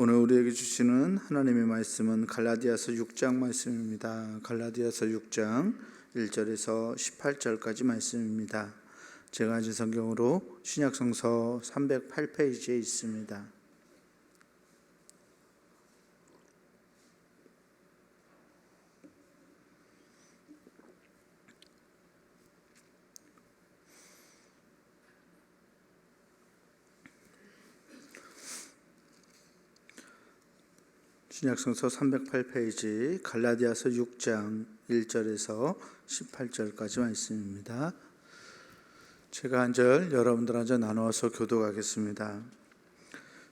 오늘 우리에게 주시는 하나님의 말씀은 갈라디아서 6장 말씀입니다. 갈라디아서 6장 1절에서 18절까지 말씀입니다. 제가 가진 성경으로 신약성서 308페이지에 있습니다. 신약성서 308페이지 갈라디아서 6장 1절에서 18절까지 말씀입니다. 제가 한 절, 여러분들 한 절 나누어서 교독하겠습니다.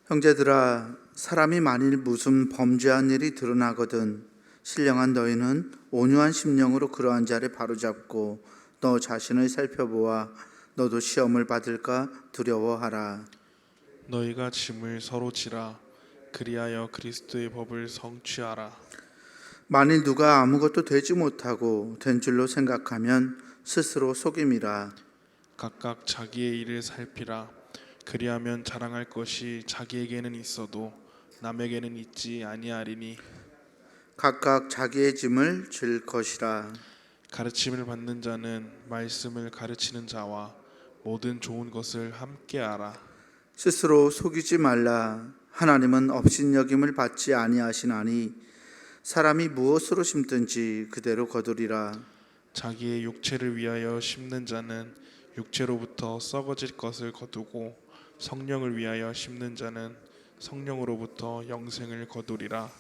형제들아, 사람이 만일 무슨 범죄한 일이 드러나거든 신령한 너희는 온유한 심령으로 그러한 자를 바로잡고 너 자신을 살펴보아 너도 시험을 받을까 두려워하라. 너희가 짐을 서로 지라. 그리하여 그리스도의 법을 성취하라. 만일 누가 아무것도 되지 못하고 된 줄로 생각하면 스스로 속임이라. 각각 자기의 일을 살피라. 그리하면 자랑할 것이 자기에게는 있어도 남에게는 있지 아니하리니 각각 자기의 짐을 질 것이라. 가르침을 받는 자는 말씀을 가르치는 자와 모든 좋은 것을 함께 알아. 스스로 속이지 말라. 하나님은 업신여김을 받지 아니하시나니 사람이 무엇으로 심든지 그대로 거두리라. 자기의 육체를 위하여 심는 자는 육체로부터 썩어질 것을 거두고 성령을 위하여 심는 자는 성령으로부터 영생을 거두리라.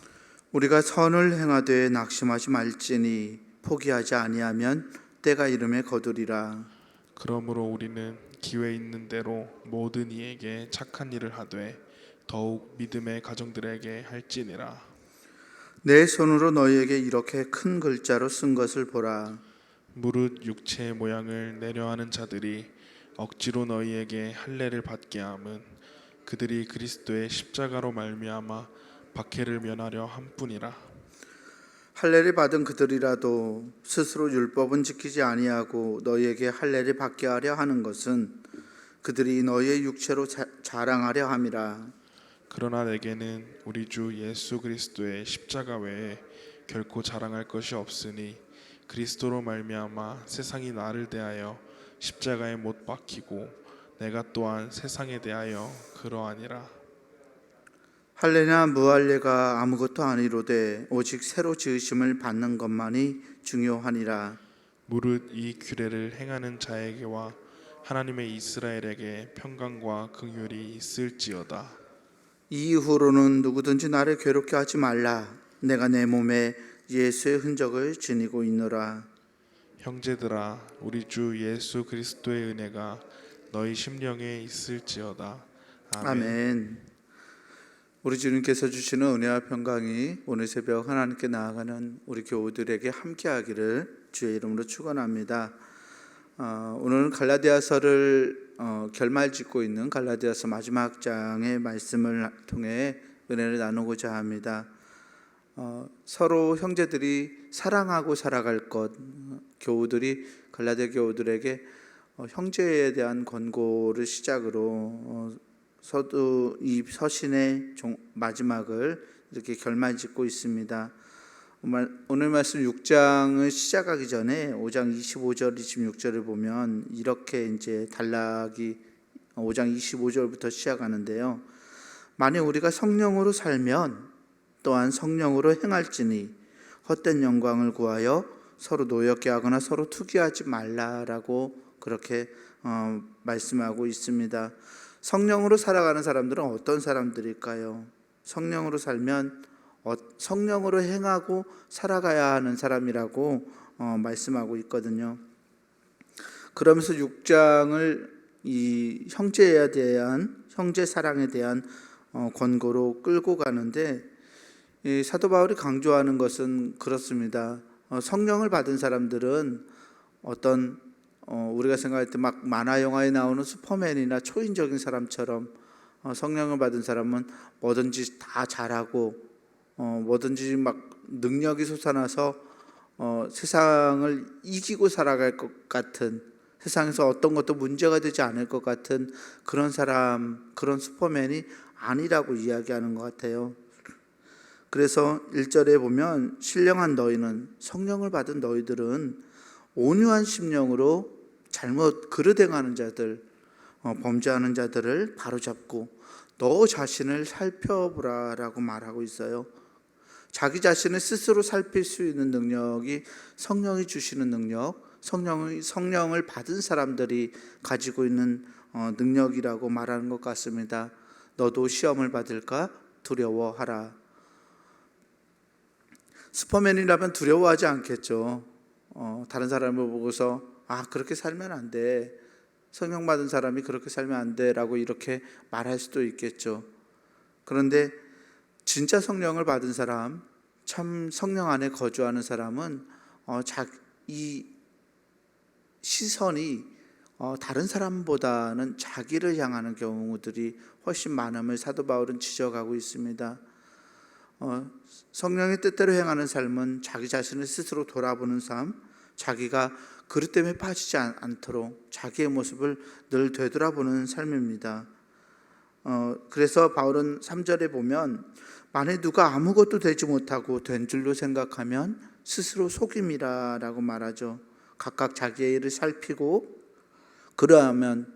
우리가 선을 행하되 낙심하지 말지니 포기하지 아니하면 때가 이름에 거두리라. 그러므로 우리는 기회 있는 대로 모든 이에게 착한 일을 하되 더욱 믿음의 가정들에게 할지니라. 내 손으로 너희에게 이렇게 큰 글자로 쓴 것을 보라. 무릇 육체의 모양을 내려하는 자들이 억지로 너희에게 할례를 받게 함은 그들이 그리스도의 십자가로 말미암아 박해를 면하려 함뿐이라. 할례를 받은 그들이라도 스스로 율법은 지키지 아니하고 너희에게 할례를 받게 하려 하는 것은 그들이 너희의 육체로 자랑하려 함이라. 그러나 내게는 우리 주 예수 그리스도의 십자가 외에 결코 자랑할 것이 없으니 그리스도로 말미암아 세상이 나를 대하여 십자가에 못 박히고 내가 또한 세상에 대하여 그러하니라. 할례나 무할례가 아무것도 아니로되 오직 새로 지으심을 받는 것만이 중요하니라. 무릇 이 규례를 행하는 자에게와 하나님의 이스라엘에게 평강과 긍휼이 있을지어다. 이 이후로는 누구든지 나를 괴롭게 하지 말라. 내가 내 몸에 예수의 흔적을 지니고 있노라. 형제들아, 우리 주 예수 그리스도의 은혜가 너희 심령에 있을지어다. 아멘. 아멘. 우리 주님께서 주시는 은혜와 평강이 오늘 새벽 하나님께 나아가는 우리 교우들에게 함께하기를 주의 이름으로 축원합니다. 오늘은 갈라디아서를 결말짓고 있는 갈라디아서 마지막 장의 말씀을 통해 은혜를 나누고자 합니다. 서로 형제들이 사랑하고 살아갈 것, 교우들이 갈라디아 교우들에게 형제에 대한 권고를 시작으로 이 서신의 마지막을 이렇게 결말짓고 있습니다. 오늘 말씀 6장을 시작하기 전에 5장 25절, 26절을 보면 이렇게 이제 단락이 5장 25절부터 시작하는데요. 만약 우리가 성령으로 살면 또한 성령으로 행할지니 헛된 영광을 구하여 서로 노엽게 하거나 서로 투기하지 말라라고 그렇게 말씀하고 있습니다. 성령으로 살아가는 사람들은 어떤 사람들일까요? 성령으로 살면 성령으로 행하고 살아가야 하는 사람이라고 말씀하고 있거든요. 그러면서 6장을 이 형제에 대한 형제 사랑에 대한 권고로 끌고 가는데 이 사도 바울이 강조하는 것은 그렇습니다. 성령을 받은 사람들은 어떤 우리가 생각할 때 막 만화 영화에 나오는 슈퍼맨이나 초인적인 사람처럼 성령을 받은 사람은 뭐든지 다 잘하고 뭐든지 막 능력이 솟아나서 세상을 이기고 살아갈 것 같은, 세상에서 어떤 것도 문제가 되지 않을 것 같은 그런 사람, 그런 슈퍼맨이 아니라고 이야기하는 것 같아요. 그래서 1절에 보면 신령한 너희는, 성령을 받은 너희들은 온유한 심령으로 잘못 그릇 행하는 자들, 범죄하는 자들을 바로잡고 너 자신을 살펴보라라고 말하고 있어요. 자기 자신을 스스로 살필 수 있는 능력이 성령이 주시는 능력, 성령을 받은 사람들이 가지고 있는 능력이라고 말하는 것 같습니다. 너도 시험을 받을까 두려워하라. 슈퍼맨이라면 두려워하지 않겠죠. 다른 사람을 보고서 그렇게 살면 안 돼, 성령 받은 사람이 그렇게 살면 안 돼라고 이렇게 말할 수도 있겠죠. 그런데 진짜 성령을 받은 사람, 참 성령 안에 거주하는 사람은 이 시선이 다른 사람보다는 자기를 향하는 경우들이 훨씬 많음을 사도 바울은 지적하고 있습니다. 성령의 뜻대로 행하는 삶은 자기 자신을 스스로 돌아보는 삶, 자기가 그릇 때문에 빠지지 않도록 자기의 모습을 늘 되돌아보는 삶입니다. 그래서 바울은 3절에 보면 만일 누가 아무것도 되지 못하고 된 줄로 생각하면 스스로 속임이라라고 말하죠. 각각 자기의 일을 살피고 그러하면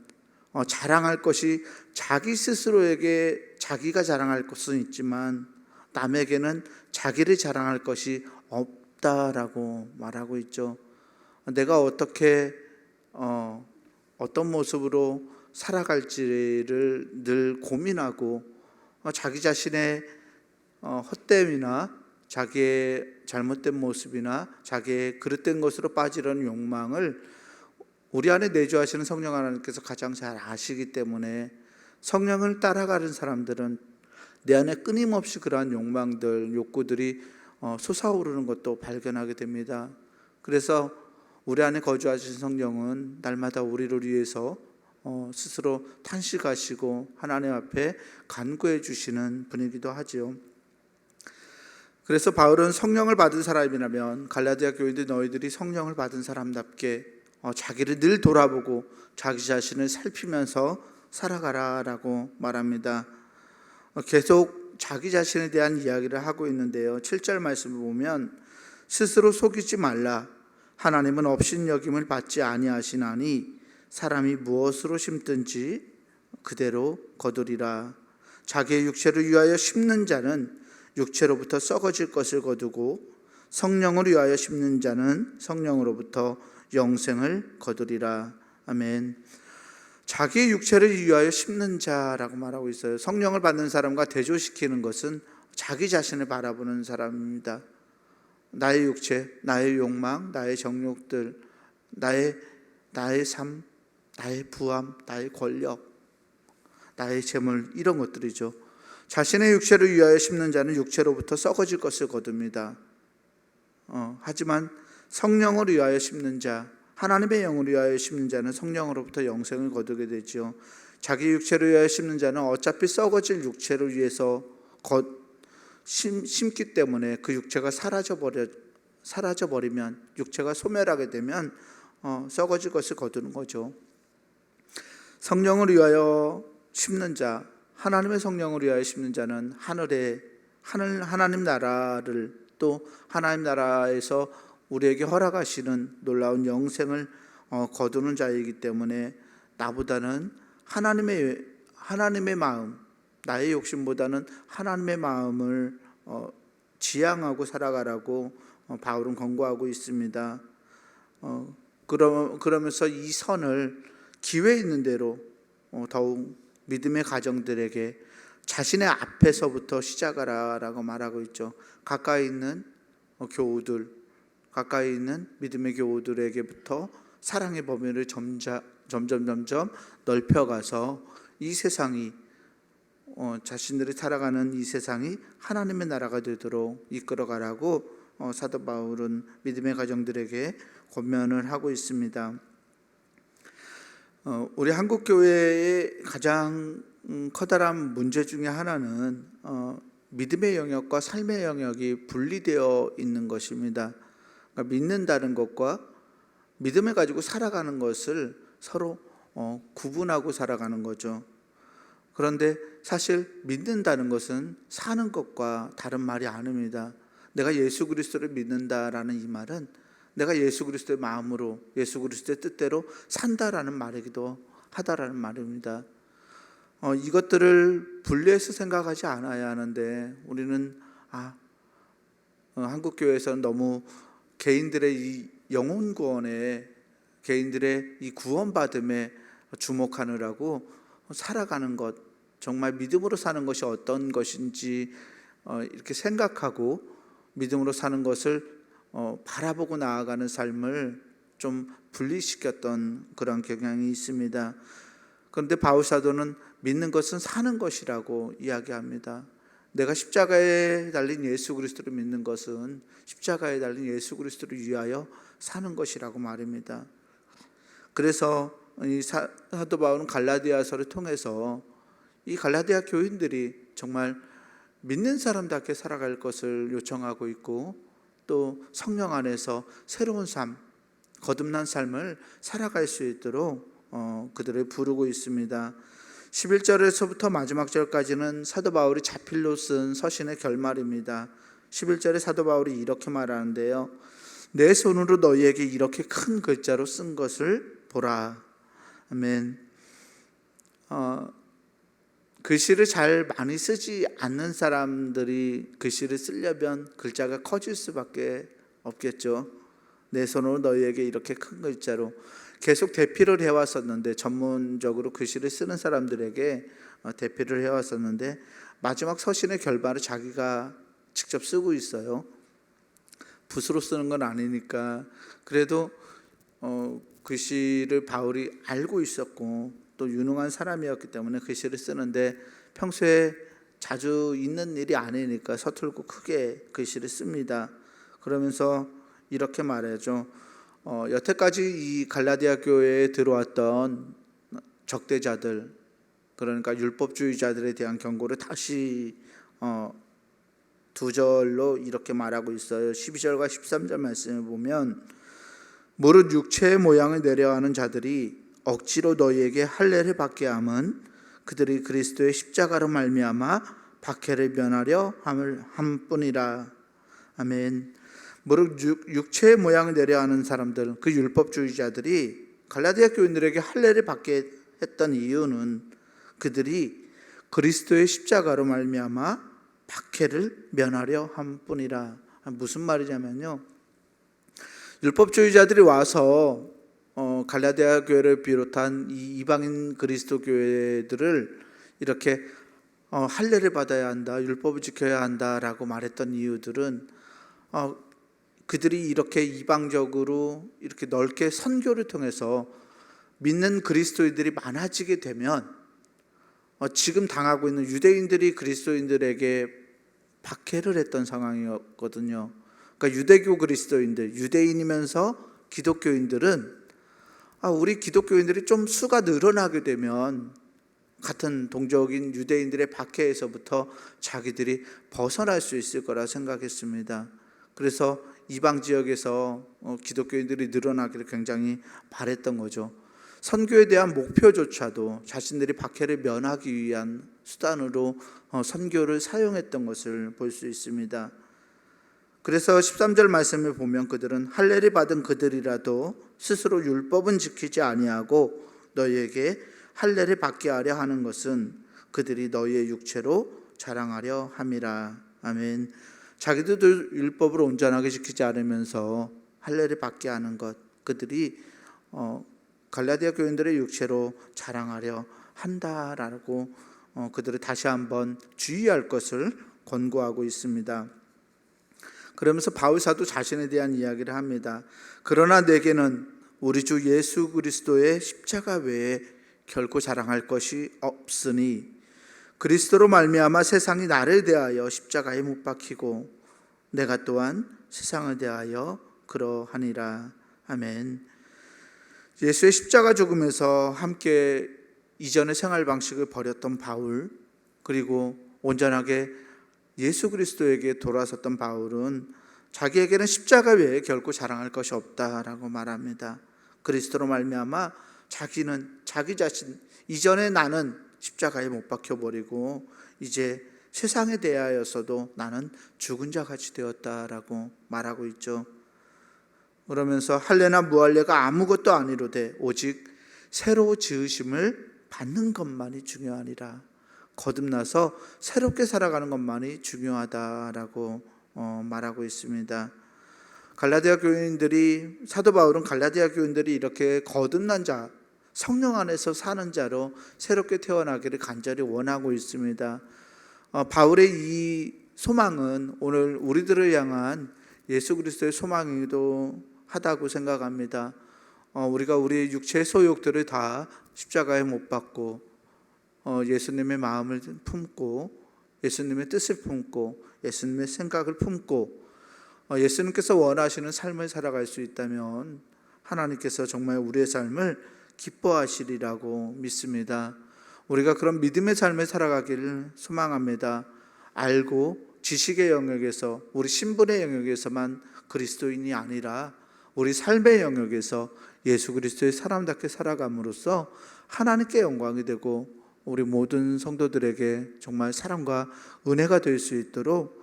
자랑할 것이 자기 스스로에게 자기가 자랑할 것은 있지만 남에게는 자기를 자랑할 것이 없다라고 말하고 있죠. 내가 어떻게 어떤 모습으로 살아갈지를 늘 고민하고 자기 자신의 헛됨이나 자기의 잘못된 모습이나 자기의 그릇된 것으로 빠지려는 욕망을 우리 안에 내주하시는 성령 하나님께서 가장 잘 아시기 때문에 성령을 따라가는 사람들은 내 안에 끊임없이 그러한 욕망들, 욕구들이 솟아오르는 것도 발견하게 됩니다. 그래서 우리 안에 거주하신 성령은 날마다 우리를 위해서 스스로 탄식하시고 하나님 앞에 간구해 주시는 분이기도 하지요. 그래서 바울은 성령을 받은 사람이라면 갈라디아 교인들 너희들이 성령을 받은 사람답게 자기를 늘 돌아보고 자기 자신을 살피면서 살아가라라고 말합니다. 계속 자기 자신에 대한 이야기를 하고 있는데요. 7절 말씀을 보면 스스로 속이지 말라. 하나님은 업신여김을 받지 아니하시나니 사람이 무엇으로 심든지 그대로 거두리라. 자기의 육체를 위하여 심는 자는 육체로부터 썩어질 것을 거두고 성령을 위하여 심는 자는 성령으로부터 영생을 거두리라. 아멘. 자기의 육체를 위하여 심는 자라고 말하고 있어요. 성령을 받는 사람과 대조시키는 것은 자기 자신을 바라보는 사람입니다. 나의 육체, 나의 욕망, 나의 정욕들, 나의 삶, 나의 부함, 나의 권력, 나의 재물, 이런 것들이죠. 자신의 육체를 위하여 심는 자는 육체로부터 썩어질 것을 거둡니다. 하지만 성령을 위하여 심는 자, 하나님의 영을 위하여 심는 자는 성령으로부터 영생을 거두게 되죠. 자기 육체를 위하여 심는 자는 어차피 썩어질 육체를 위해서 심기 때문에 그 육체가 사라져버리면, 육체가 소멸하게 되면 썩어질 것을 거두는 거죠. 성령을 위하여 심는 자, 하나님의 성령을 위하여 심는 자는 하나님 나라를, 또 하나님 나라에서 우리에게 허락하시는 놀라운 영생을 거두는 자이기 때문에 나보다는 하나님의 마음, 나의 욕심보다는 하나님의 마음을 지향하고 살아가라고 바울은 권고하고 있습니다. 그러면서 이 선을 기회 있는 대로 더욱 믿음의 가정들에게 자신의 앞에서부터 시작하라라고 말하고 있죠. 가까이 있는 교우들, 가까이 있는 믿음의 교우들에게부터 사랑의 범위를 점점 넓혀가서 이 세상이 자신들이 살아가는 이 세상이 하나님의 나라가 되도록 이끌어가라고 사도 바울은 믿음의 가정들에게 권면을 하고 있습니다. 우리 한국 교회의 가장 커다란 문제 중에 하나는 믿음의 영역과 삶의 영역이 분리되어 있는 것입니다. 그러니까 믿는다는 것과 믿음을 가지고 살아가는 것을 서로 구분하고 살아가는 거죠. 그런데 사실 믿는다는 것은 사는 것과 다른 말이 아닙니다. 내가 예수 그리스도를 믿는다라는 이 말은 내가 예수 그리스도의 마음으로 예수 그리스도의 뜻대로 산다라는 말이기도 하다라는 말입니다. 이것들을 분리해서 생각하지 않아야 하는데 우리는 한국 교회에서는 너무 개인들의 이 영혼 구원에, 개인들의 이 구원받음에 주목하느라고 살아가는 것, 정말 믿음으로 사는 것이 어떤 것인지 이렇게 생각하고 믿음으로 사는 것을 바라보고 나아가는 삶을 좀 분리시켰던 그런 경향이 있습니다. 그런데 바울 사도는 믿는 것은 사는 것이라고 이야기합니다. 내가 십자가에 달린 예수 그리스도를 믿는 것은 십자가에 달린 예수 그리스도를 위하여 사는 것이라고 말입니다. 그래서 이 사도 바울은 갈라디아서를 통해서 이 갈라디아 교인들이 정말 믿는 사람답게 살아갈 것을 요청하고 있고, 또 성령 안에서 새로운 삶, 거듭난 삶을 살아갈 수 있도록 그들을 부르고 있습니다. 11절에서부터 마지막 절까지는 사도 바울이 자필로 쓴 서신의 결말입니다. 11절에 사도 바울이 이렇게 말하는데요, 내 손으로 너희에게 이렇게 큰 글자로 쓴 것을 보라. 아멘. 글씨를 잘 많이 쓰지 않는 사람들이 글씨를 쓰려면 글자가 커질 수밖에 없겠죠. 내 손으로 너희에게 이렇게 큰 글자로, 계속 대피를 해왔었는데, 전문적으로 글씨를 쓰는 사람들에게 대피를 해왔었는데, 마지막 서신의 결말을 자기가 직접 쓰고 있어요. 붓으로 쓰는 건 아니니까. 그래도 글씨를 바울이 알고 있었고 또 유능한 사람이었기 때문에 글씨를 쓰는데, 평소에 자주 있는 일이 아니니까 서툴고 크게 글씨를 씁니다. 그러면서 이렇게 말하죠. 여태까지 이 갈라디아 교회에 들어왔던 적대자들, 그러니까 율법주의자들에 대한 경고를 다시 두 절로 이렇게 말하고 있어요. 12절과 13절 말씀을 보면, 무릇 육체의 모양을 내려하는 자들이 억지로 너희에게 할례를 받게 함은 그들이 그리스도의 십자가로 말미암아 박해를 면하려 함뿐이라. 아멘. 무릇 육체의 모양을 내려하는 사람들, 그 율법주의자들이 갈라디아 교인들에게 할례를 받게 했던 이유는 그들이 그리스도의 십자가로 말미암아 박해를 면하려 함뿐이라. 무슨 말이냐면요, 율법주의자들이 와서 갈라디아 교회를 비롯한 이 이방인 그리스도 교회들을 이렇게 할례를 받아야 한다, 율법을 지켜야 한다라고 말했던 이유들은 그들이 이렇게 이방적으로 이렇게 넓게 선교를 통해서 믿는 그리스도인들이 많아지게 되면 지금 당하고 있는 유대인들이 그리스도인들에게 박해를 했던 상황이었거든요. 그러니까 유대교 그리스도인들, 유대인이면서 기독교인들은 우리 기독교인들이 좀 수가 늘어나게 되면 같은 동족인 유대인들의 박해에서부터 자기들이 벗어날 수 있을 거라 생각했습니다. 그래서 이방 지역에서 기독교인들이 늘어나기를 굉장히 바랬던 거죠. 선교에 대한 목표조차도 자신들이 박해를 면하기 위한 수단으로 선교를 사용했던 것을 볼 수 있습니다. 그래서 13절 말씀을 보면, 그들은 할례를 받은 그들이라도 스스로 율법은 지키지 아니하고 너희에게 할례를 받게 하려 하는 것은 그들이 너희의 육체로 자랑하려 함이라. 아멘. 자기들도 율법을 온전하게 지키지 않으면서 할례를 받게 하는 것, 그들이 갈라디아 교인들의 육체로 자랑하려 한다라고 그들을 다시 한번 주의할 것을 권고하고 있습니다. 그러면서 바울 사도 자신에 대한 이야기를 합니다. 그러나 내게는 우리 주 예수 그리스도의 십자가 외에 결코 자랑할 것이 없으니 그리스도로 말미암아 세상이 나를 대하여 십자가에 못 박히고 내가 또한 세상을 대하여 그러하니라. 아멘. 예수의 십자가 죽음에서 함께 이전의 생활 방식을 버렸던 바울, 그리고 온전하게 예수 그리스도에게 돌아섰던 바울은 자기에게는 십자가 외에 결코 자랑할 것이 없다라고 말합니다. 그리스도로 말미암아 자기는 자기 자신, 이전에 나는 십자가에 못 박혀버리고 이제 세상에 대하여서도 나는 죽은 자 같이 되었다라고 말하고 있죠. 그러면서 할례나 무할례가 아무것도 아니로되 오직 새로 지으심을 받는 것만이 중요하니라. 거듭나서 새롭게 살아가는 것만이 중요하다라고 말하고 있습니다. 갈라디아 교인들이, 사도 바울은 갈라디아 교인들이 이렇게 거듭난 자, 성령 안에서 사는 자로 새롭게 태어나기를 간절히 원하고 있습니다. 바울의 이 소망은 오늘 우리들을 향한 예수 그리스도의 소망이기도 하다고 생각합니다. 우리가 우리의 육체의 소욕들을 다 십자가에 못 박고 예수님의 마음을 품고 예수님의 뜻을 품고 예수님의 생각을 품고 예수님께서 원하시는 삶을 살아갈 수 있다면 하나님께서 정말 우리의 삶을 기뻐하시리라고 믿습니다. 우리가 그런 믿음의 삶을 살아가기를 소망합니다. 알고 지식의 영역에서, 우리 신분의 영역에서만 그리스도인이 아니라 우리 삶의 영역에서 예수 그리스도의 사람답게 살아감으로써 하나님께 영광이 되고 우리 모든 성도들에게 정말 사랑과 은혜가 될 수 있도록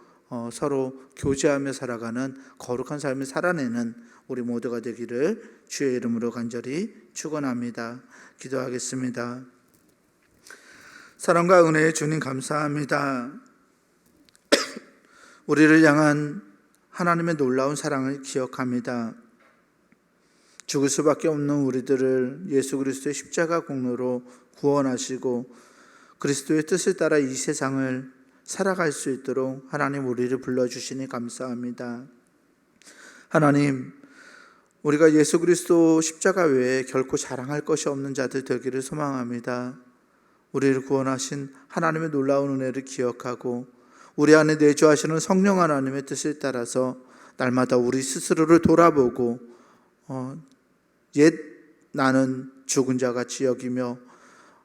서로 교제하며 살아가는 거룩한 삶을 살아내는 우리 모두가 되기를 주의 이름으로 간절히 축원합니다. 기도하겠습니다. 사랑과 은혜의 주님 감사합니다. 우리를 향한 하나님의 놀라운 사랑을 기억합니다. 죽을 수밖에 없는 우리들을 예수 그리스도의 십자가 공로로 구원하시고 그리스도의 뜻을 따라 이 세상을 살아갈 수 있도록 하나님 우리를 불러주시니 감사합니다. 하나님, 우리가 예수 그리스도 십자가 외에 결코 자랑할 것이 없는 자들 되기를 소망합니다. 우리를 구원하신 하나님의 놀라운 은혜를 기억하고 우리 안에 내주하시는 성령 하나님의 뜻을 따라서 날마다 우리 스스로를 돌아보고 옛 나는 죽은 자같이 여기며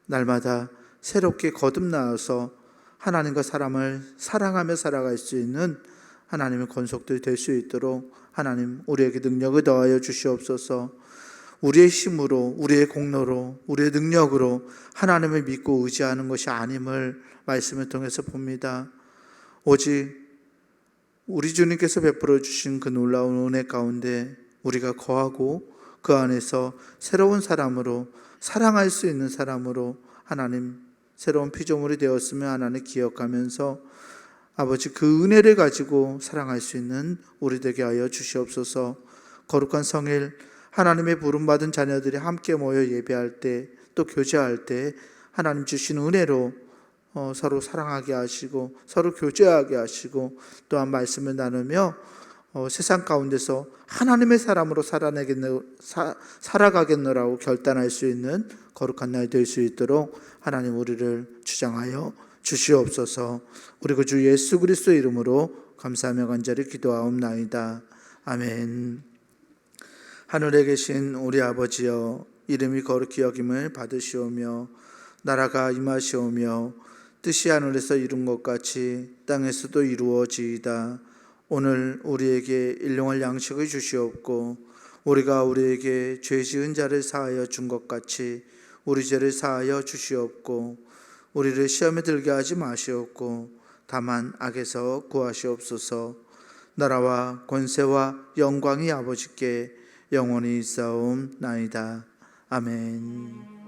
날마다 새롭게 거듭나서 하나님과 사람을 사랑하며 살아갈 수 있는 하나님의 권속들이 될 수 있도록 하나님 우리에게 능력을 더하여 주시옵소서. 우리의 힘으로, 우리의 공로로, 우리의 능력으로 하나님을 믿고 의지하는 것이 아님을 말씀을 통해서 봅니다. 오직 우리 주님께서 베풀어 주신 그 놀라운 은혜 가운데 우리가 거하고 그 안에서 새로운 사람으로, 사랑할 수 있는 사람으로 하나님 새로운 피조물이 되었으면 하나님 기억하면서 아버지 그 은혜를 가지고 사랑할 수 있는 우리 되게 하여 주시옵소서. 거룩한 성일 하나님의 부름받은 자녀들이 함께 모여 예배할 때 또 교제할 때 하나님 주신 은혜로 서로 사랑하게 하시고 서로 교제하게 하시고 또한 말씀을 나누며 세상 가운데서 하나님의 사람으로 살아가겠노라고 결단할 수 있는 거룩한 날 될 수 있도록 하나님 우리를 주장하여 주시옵소서. 우리 그 주 예수 그리스도의 이름으로 감사하며 간절히 기도하옵나이다. 아멘. 하늘에 계신 우리 아버지여, 이름이 거룩히 여김을 받으시오며 나라가 임하시오며 뜻이 하늘에서 이룬 것 같이 땅에서도 이루어지이다. 오늘 우리에게 일용할 양식을 주시옵고 우리가 우리에게 죄 지은 자를 사하여 준 것 같이 우리 죄를 사하여 주시옵고 우리를 시험에 들게 하지 마시옵고 다만 악에서 구하시옵소서. 나라와 권세와 영광이 아버지께 영원히 있사옵나이다. 아멘.